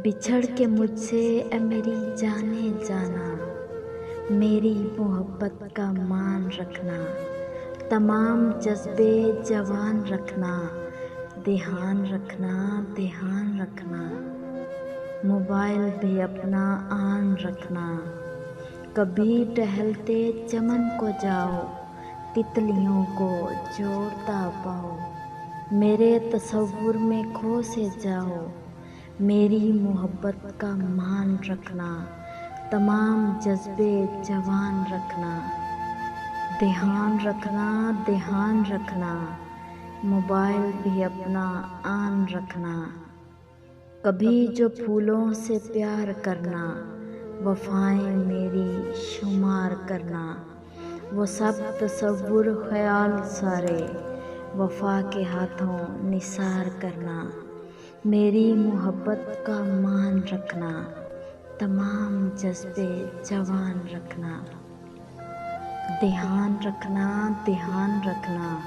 बिछड़ के मुझसे मेरी जाने जाना, मेरी मोहब्बत का मान रखना, तमाम जज्बे जवान रखना, ध्यान रखना, ध्यान रखना। मोबाइल भी अपना आन रखना, कभी टहलते चमन को जाओ, तितलियों को जोड़ता पाओ। मेरे तसव्वुर में खो से जाओ, मेरी मोहब्बत का मान रखना, तमाम जज्बे जवान रखना। ध्यान रखना, ध्यान रखना, मोबाइल भी अपना आन रखना। कभी जो फूलों से प्यार करना, वफ़ाएं मेरी शुमार करना। वो सब तसव्वुर ख़याल सारे, वफ़ा के हाथों निसार करना। मेरी मोहब्बत का मान रखना, तमाम जज्बे जवान रखना। ध्यान रखना, ध्यान रखना,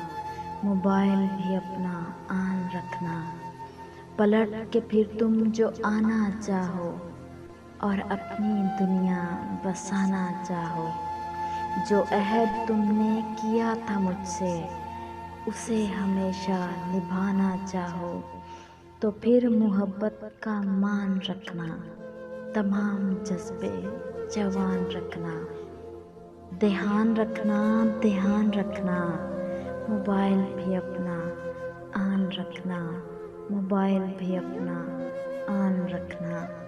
मोबाइल भी अपना आन रखना। पलट के फिर तुम जो आना चाहो और अपनी दुनिया बसाना चाहो। जो अहद तुमने किया था मुझसे, उसे हमेशा निभाना चाहो। तो फिर मोहब्बत का मान रखना, तमाम जज्बे जवान रखना। ध्यान रखना, ध्यान रखना, मोबाइल भी अपना आन रखना, मोबाइल भी अपना आन रखना।